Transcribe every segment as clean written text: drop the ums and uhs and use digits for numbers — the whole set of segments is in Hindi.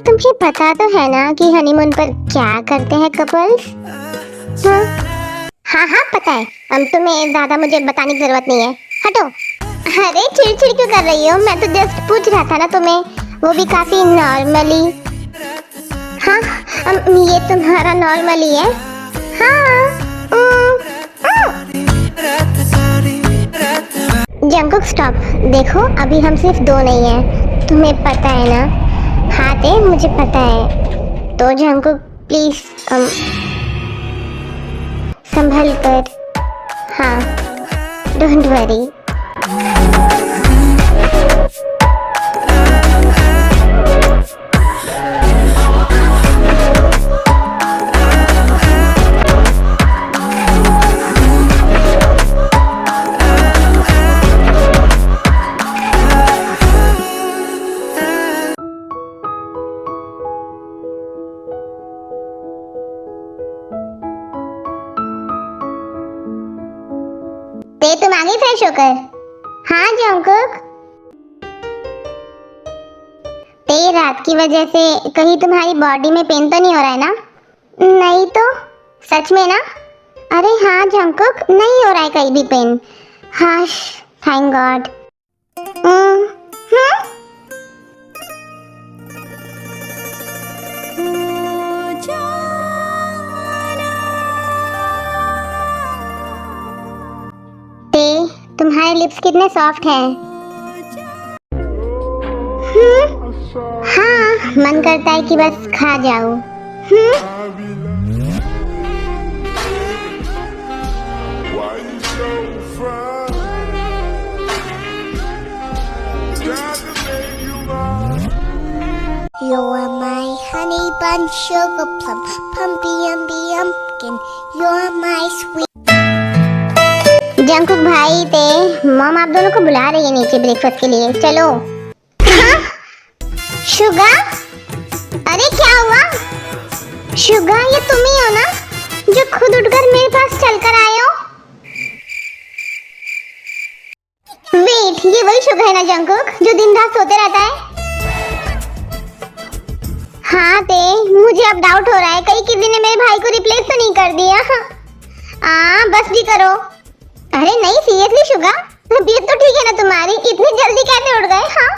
तुम्हें पता तो है ना कि हनीमून पर क्या करते हैं कपल्स? हाँ हाँ हाँ पता है। तुम्हें ज्यादा मुझे बताने की जरूरत नहीं है, हटो। अरे चिड़चिड़ क्यों कर रही हो? मैं तो जस्ट पूछ रहा था ना तुम्हें, वो भी काफी नॉर्मली। हाँ ये तुम्हारा नॉर्मली है। हाँ जंकुक स्टॉप। देखो अभी हम सिर्फ दो नहीं हैं, तुम्हें पता है ना। हाँ ते मुझे पता है। तो जंकुक प्लीज संभल कर। हाँ डोंट वरी। ते तुम आ गई फ्रेश होकर? हाँ जंकुक। ते रात की वजह से कहीं तुम्हारी बॉडी में पेन तो नहीं हो रहा है ना? नहीं तो सच में ना? अरे हाँ जंकुक, नहीं हो रहा है कहीं भी पेन। हाँ थैंक गॉड। तुम्हारे लिप्स कितने सॉफ्ट हैं। हाँ मन करता है कि बस खा जाऊं। You are my honey bun, sugar plum, pumpy umby pumpkin. You are my sweet. Jungkook भाई ते मॉम आप दोनों को बुला रही है नीचे ब्रेकफास्ट के लिए, चलो। हाँ? शुगा? अरे क्या हुआ? शुगा ये तुम ही हो ना जो खुद उठकर मेरे पास चलकर आए हो? वेट, ये वही शुगा है ना जंकुक जो दिन रात सोते रहता है? हाँ ते मुझे अब डाउट हो रहा है कहीं किसी ने मेरे भाई को रिप्लेस तो नहीं कर दिया। बस भी करो। अरे नहीं सीरियसली शुगा, तबीयत तो ठीक है ना तुम्हारी? इतनी जल्दी कैसे उठ गए? हाँ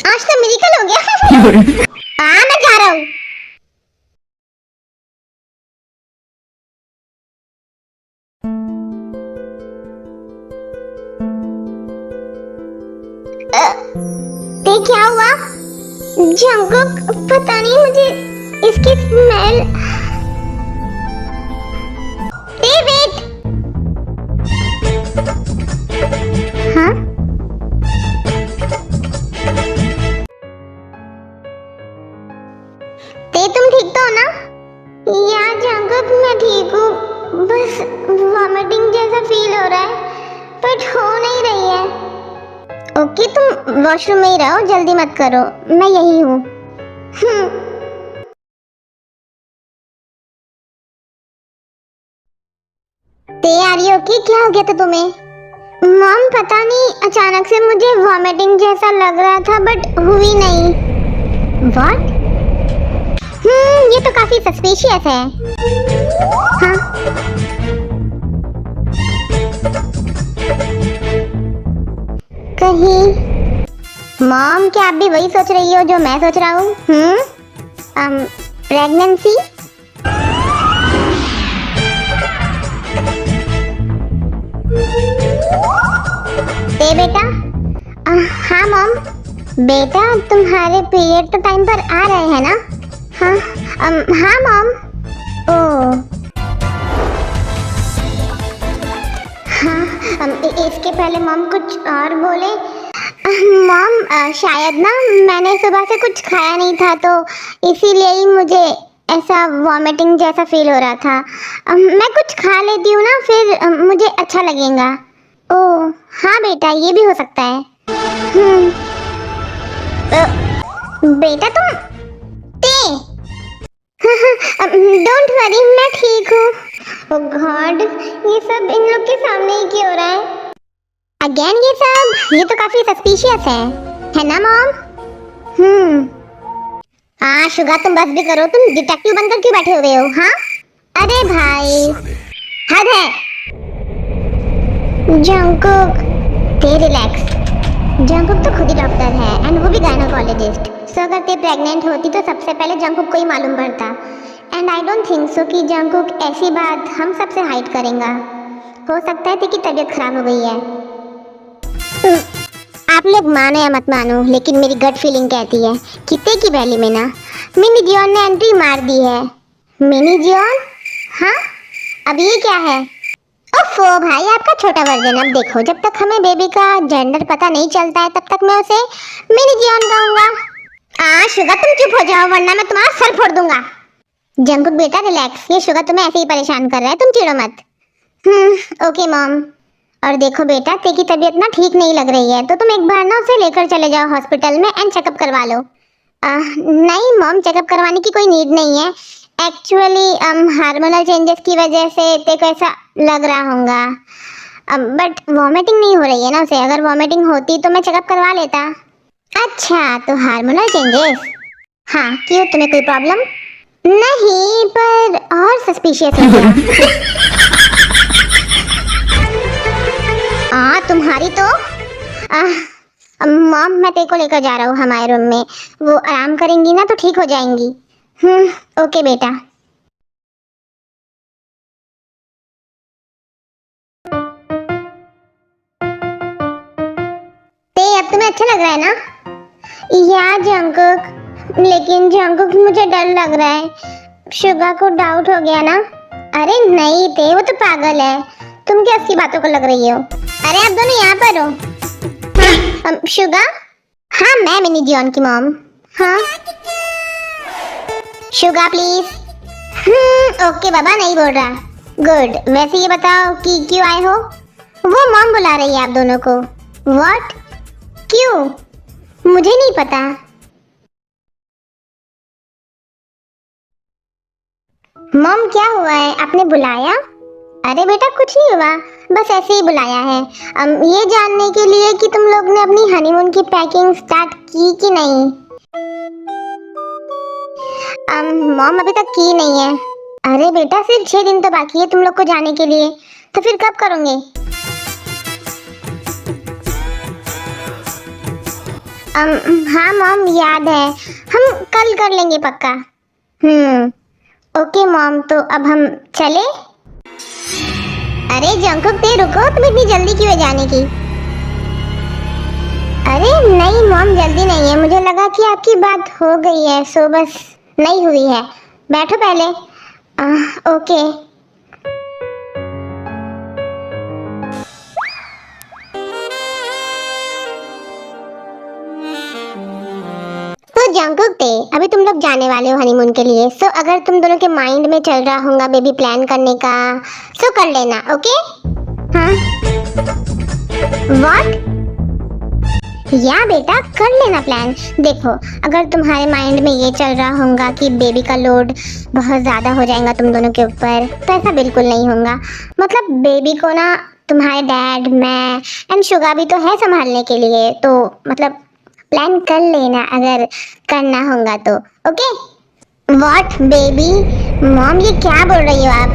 आज तो मिरेकल हो गया। मैं जा रहा हूँ। ते क्या हुआ? जंकुक पता नहीं मुझे इसकी स्मेल। वेट। हाँ ते तुम ठीक तो हो ना? यार जंकुक मैं ठीक हूँ, बस वॉमिटिंग जैसा फील हो रहा है बट हो नहीं रही है। ओके तुम वॉशरूम में ही रहो, जल्दी मत करो, मैं यही हूँ। तैयारी ओके? क्या हो गया था तुम्हें? मॉम पता नहीं अचानक से मुझे वॉमिटिंग जैसा लग रहा था बट हुई नहीं। व्हाट? ये तो काफी सस्पिशियस है। हाँ कहीं मॉम क्या आप भी वही सोच रही हो जो मैं सोच रहा हूँ? प्रेगनेंसी? ए बेटा। हाँ मॉम। बेटा तुम्हारे पीरियड तो टाइम पर आ रहे हैं ना? हाँ मॉम। ओह हाँ इसके पहले मॉम कुछ और बोले। मॉम शायद ना मैंने सुबह से कुछ खाया नहीं था तो इसीलिए ही मुझे ऐसा वॉमिटिंग जैसा फील हो रहा था। मैं कुछ खा लेती हूँ ना फिर मुझे अच्छा लगेगा। ओह हाँ बेटा ये भी हो सकता है। बेटा तुम डोंट वरी मैं ठीक हूँ। ओह गॉड ये सब इन लोग के सामने ही क्यों हो रहा है? अगेन ये सब? ये तो काफी सस्पिशियस है ना मॉम? हम्म। हाँ शुगा, तुम बस भी करो, तुम डिटेक्टिव बनकर क्यों बैठे हुए हो? हाँ अरे भाई, हद है। जंकुक, ते रिलैक्स। जंकुक तो खुद ही डॉक्टर है एंड वो भी गायनोकोलॉजिस्ट। सो अगर ते प्रेग्नेंट होती तो सबसे पहले जंकुक को ही मालूम पड़ता। एंड आई डोंट थिंक सो कि जंकुक ऐसी बात हम सबसे हाइड करेगा। हो सकता है ते की तबीयत खराब हो गई है। आप लोग मानो या मत मानो, लेकिन मेरी गट फीलिंग कहती है कि ते की वैली में ना मिनी जियोन ने एंट्री मार दी है। मिनी जियोन? हाँ, अब ये क्या है? ओफो भाई, आपका छोटा वर्जन। अब देखो, जब तक हमें बेबी का जेंडर पता नहीं चलता है तब तक मैं उसे मिनी जियोन कहूंगा। शुगा तुम चुप हो जाओ वरना मैं तुम्हारा सर फोड़ दूंगा। जंकुक बेटा रिलैक्स, ये शुगा तुम्हें ऐसे ही परेशान कर रहा है, तुम चिढ़ो मत। Okay mom. और देखो बेटा, ते की तबीयत ना ठीक नहीं लग रही है, तो तुम एक बार ना उसे लेकर चले जाओ हॉस्पिटल में एंड चेकअप करवा लो। नहीं मॉम, चेकअप करवाने की कोई नीड नहीं है। एक्चुअली हार्मोनल चेंजेस की वजह से ते को ऐसा लग रहा होगा। बट वॉमिटिंग नहीं हो रही है ना उसे। अगर वॉमिटिंग होती तो मैं चेकअप करवा लेता। अच्छा, तो हार्मोनल चेंजेस। हाँ, क्यों, तुम्हें कोई प्रॉब्लम? नहीं, पर और सस्पिशियस लग रहा। तुम्हारी तो मॉम, मैं तेरे को लेकर जा रहा हूँ हमारे रूम में। वो आराम करेंगी ना तो ठीक हो जाएंगी। ओके बेटा। ते अब तुम्हें अच्छा लग रहा है ना? या जंकुक, लेकिन जंकुक मुझे डर लग रहा है। शुगा को डाउट हो गया ना? अरे नहीं ते, वो तो पागल है। तुम क्या उसकी बातों को लग रही हो? अरे आप दोनों यहाँ पर हो? शुगा? हाँ, मैं मिनी जियोन की मॉम। हाँ शुगा प्लीज। ओके बाबा, नहीं बोल रहा। गुड। वैसे ये बताओ कि क्यों आए हो? वो मॉम बुला रही है आप दोनों को। व्हाट? क्यों? मुझे नहीं पता। मॉम क्या हुआ है, आपने बुलाया? अरे बेटा कुछ नहीं हुआ, बस ऐसे ही बुलाया है। ये जानने के लिए कि तुम लोग ने अपनी हनीमून की पैकिंग स्टार्ट की कि नहीं। मॉम अभी तक की नहीं है। अरे बेटा सिर्फ 6 दिन तो बाकी है तुम लोग को जाने के लिए, तो फिर कब करोगे? हाँ मॉम, याद है, हम कल कर लेंगे पक्का। ओके मॉम, तो अब हम चले? अरे जंकुक ते रुको, तुम इतनी जल्दी क्यों है जाने की? अरे नहीं मॉम, जल्दी नहीं है। मुझे लगा कि आपकी बात हो गई है, सो बस नहीं हुई है। बैठो पहले। ओके। जंकुक ते, अभी तुम लोग जाने वाले हो हनीमून के लिए। सो अगर तुम दोनों के माइंड में चल रहा होगा बेबी प्लान करने का, सो कर लेना। ओके? हाँ व्हाट? या बेटा कर लेना प्लान। देखो, अगर तुम्हारे माइंड में ये चल रहा होगा कि बेबी का लोड बहुत ज़्यादा हो जाएगा तुम दोनों के ऊपर, तो ऐसा बिल्कुल नहीं होगा। मतलब बेबी को ना तुम्हारे डैड, मैं एंड शुगा भी तो है संभालने के लिए, तो मतलब प्लान कर लेना अगर करना होगा तो। ओके? What baby? मॉम ये क्या बोल रही हो आप?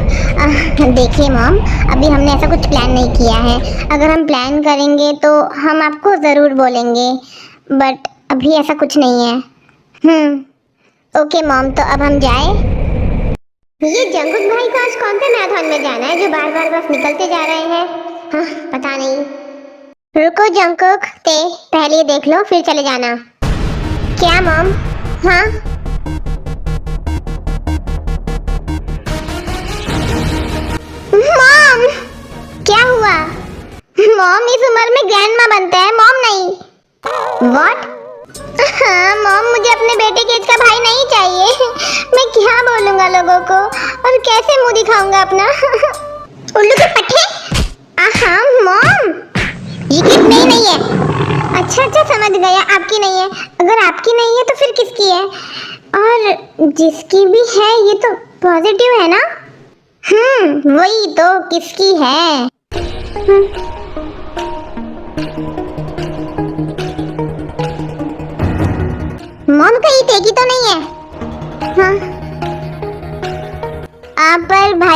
देखिए मॉम, अभी हमने ऐसा कुछ प्लान नहीं किया है। अगर हम प्लान करेंगे तो हम आपको ज़रूर बोलेंगे, बट अभी ऐसा कुछ नहीं है। ओके मॉम, तो अब हम जाए? ये जंकुक भाई को आज कौन से मैराथन में जाना है जो बार बार बस निकलते जा रहे हैं? हाँ पता नहीं। रुको जंकुक ते, पहले ये देख लो फिर चले जाना। क्या मॉम? हाँ मॉम, क्या हुआ? मॉम इस उम्र में ग्रैंडमा बनते हैं, मॉम नहीं। व्हाट? हाँ मॉम, मुझे अपने बेटे के एज का भाई नहीं चाहिए। मैं क्या बोलूंगा लोगों को और कैसे मुंह दिखाऊंगा अपना? उल्लू के पट्टे। हाँ मॉम, ये किस नहीं है। अच्छा अच्छा समझ गया, आपकी नहीं है। अगर आपकी नहीं है तो फिर किसकी है? और जिसकी भी है ये तो पॉजिटिव है ना? वही तो, किसकी है?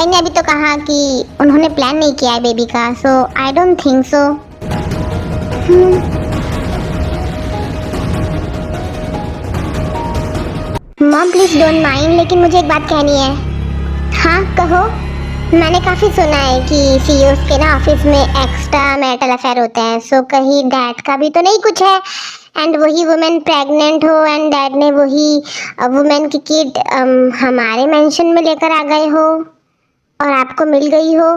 भाई ने अभी तो कहा कि उन्होंने प्लान नहीं किया है बेबी का, so I don't think so. Mom please don't mind, लेकिन मुझे एक बात कहनी है। हाँ कहो। मैंने काफ़ी सुना है कि सीईओज के ना ऑफिस में एक्स्ट्रा मैरिटल अफेयर होते हैं, सो कहीं डैड का भी तो नहीं कुछ है, एंड वही वुमेन प्रेग्नेंट हो एंड डैड ने वही वुमेन की किड हमारे मेंशन में लेकर आ गए हो और आपको मिल गई हो।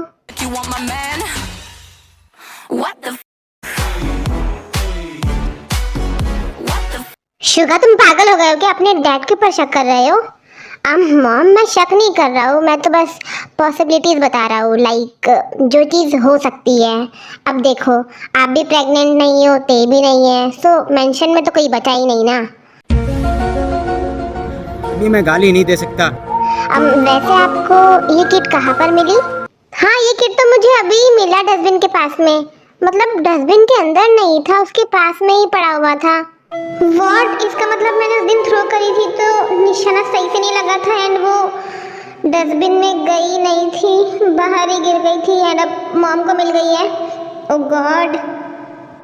शुगा तुम पागल हो गए हो क्या? अपने डैड के ऊपर शक कर रहे हो? मॉम मैं शक नहीं कर रहा हूँ, मैं तो बस पॉसिबिलिटीज बता रहा हूँ, लाइक जो चीज़ हो सकती है। अब देखो आप भी प्रेग्नेंट नहीं हो, ते भी नहीं है, सो मेंशन में तो कोई बचा ही नहीं ना। अभी मैं गाली नहीं दे सकता। वैसे आपको ये किट कहाँ पर मिली? हाँ ये किट तो मुझे अभी मिला डस्टबिन के पास में, मतलब डस्टबिन के अंदर नहीं था, उसके पास में ही पड़ा हुआ था। व्हाट? इसका मतलब मैंने उस दिन थ्रो करी थी तो निशाना सही से नहीं लगा था एंड वो डस्टबिन में गई नहीं थी, बाहर ही गिर गई थी एंड अब मॉम को मिल गई है। ओह गॉड,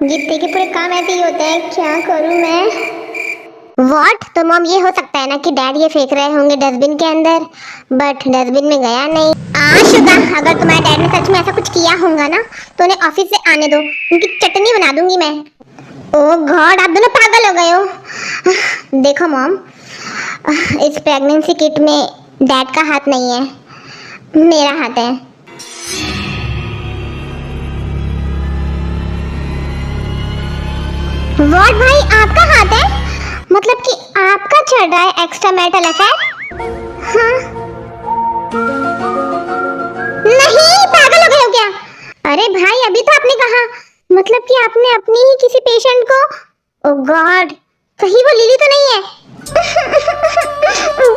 जितने के पूरे काम ऐसे ही होते हैं, क्या करूं मैं? व्हाट? तो मॉम ये हो सकता है ना कि डैड ये फेंक रहे होंगे डस्टबिन के अंदर, बट डस्टबिन में गया नहीं। शुगा अगर तुम्हारे डैड ने सच में ऐसा कुछ किया होगा ना तो उन्हें ऑफिस से आने दो, उनकी चटनी बना दूंगी मैं। ओह गॉड, आप दोनों पागल हो गए हो। देखो मॉम, इस प्रेगनेंसी किट में डैड का हाथ नहीं है, मेरा हाथ है। व्हाट भाई, आपका हाथ है? मतलब कि आपका चढ़ रहा है एक्स्ट्रा मैरिटल अफेयर? हाँ नहीं, पागल हो गए हो क्या? अरे भाई अभी तो आपने कहा, मतलब कि आपने अपनी ही किसी पेशेंट को। ओह गॉड, कहीं वो लिली तो नहीं है?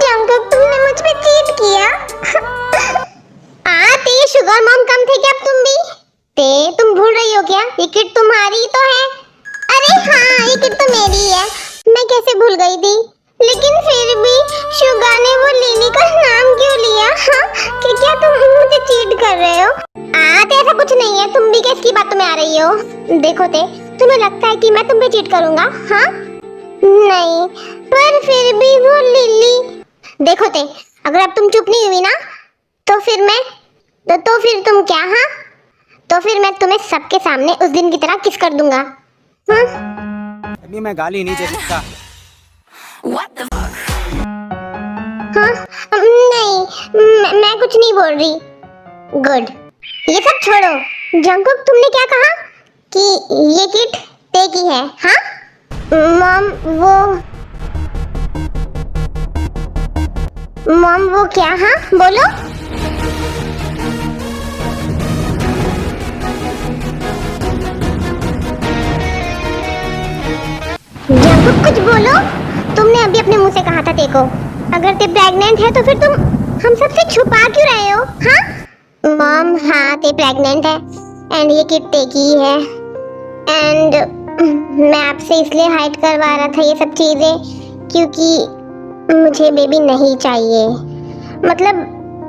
जंगकुक तुमने मुझ पे चीट किया। ते शुगर मॉम कम थे क्या तुम भी? ते तुम भूल रही हो क्या? ये किट तुम्हारी तो है। अरे हाँ ये किट तो मेरी है, मैं कैसे भूल गई थी? लेकिन फिर भी शुगा ने वो लिली का नाम क्यों लिया? हाँ कि क्या तुम मुझे चीट कर रहे हो? ते ऐसा कुछ नहीं है, तुम भी किसकी बातों में आ रही हो? देखो ते, तुम्हें लगता है कि मैं तुम पे चीट करूंगा? हाँ नहीं, पर फिर भी वो लिली। देखो ते, अगर अब तुम चुप नहीं हुई ना तो फिर मैं तो फिर तुम क्या? हाँ तो फिर मैं तुम्हें सबके सामने उस दिन की तरह किस कर दूंगा। हाँ अभी मैं गाली नहीं दे सकता। हाँ नहीं, मैं कुछ नहीं बोल रही। गुड, ये सब छोड़ो। जंगकुक तुमने क्या कहा कि ये किट ते की है? हाँ मॉम वो क्या? हाँ बोलो। जंगकुक कुछ बोलो, तुमने अभी अपने मुंह से कहा था ते को। अगर ते प्रेग्नेंट है तो फिर तुम हम सबसे छुपा क्यों रहे हो? हाँ मॉम, हाँ ते प्रेग्नेंट है एंड ये किट ते की है एंड मैं आपसे इसलिए हाइड करवा रहा था ये सब चीज़ें क्योंकि मुझे बेबी नहीं चाहिए। मतलब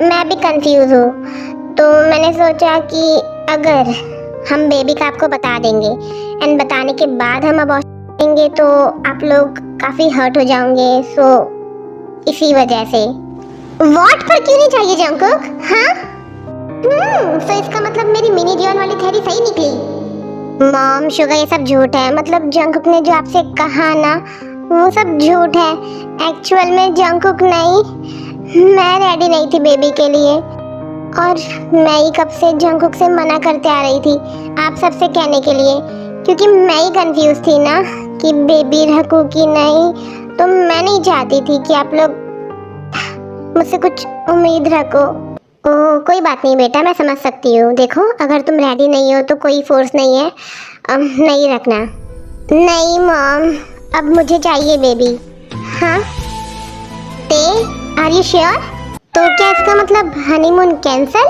मैं भी कंफ्यूज हूँ, तो मैंने सोचा कि अगर हम बेबी का आपको बता देंगे एंड बताने के बाद हम अबॉर्शन करेंगे तो आप लोग काफ़ी हर्ट हो जाओगे, सो इसी वजह से। व्हाट? पर क्यों नहीं चाहिए जंगकुक? हाँ तो इसका मतलब मेरी मिनी जॉन वाली थ्योरी सही निकली। मॉम शुगर ये सब झूठ है, मतलब जंगकुक ने जो आपसे कहा ना वो सब झूठ है। एक्चुअल में जंगकुक नहीं, मैं रेडी नहीं थी बेबी के लिए और मैं ही कब से जंगकुक से मना करते आ रही थी आप सबसे कहने के लिए, क्योंकि मैं ही कंफ्यूज थी ना कि बेबी रखूं कि नहीं। तो मैं नहीं चाहती थी कि आप लोग मुझसे कुछ उम्मीद रखो। ओह कोई बात नहीं बेटा, मैं समझ सकती हूँ। देखो अगर तुम रेडी नहीं हो तो कोई फोर्स नहीं है, नहीं रखना। नहीं मॉम, अब मुझे चाहिए बेबी। हाँ ते, आर यू श्योर? तो क्या इसका मतलब हनीमून कैंसल?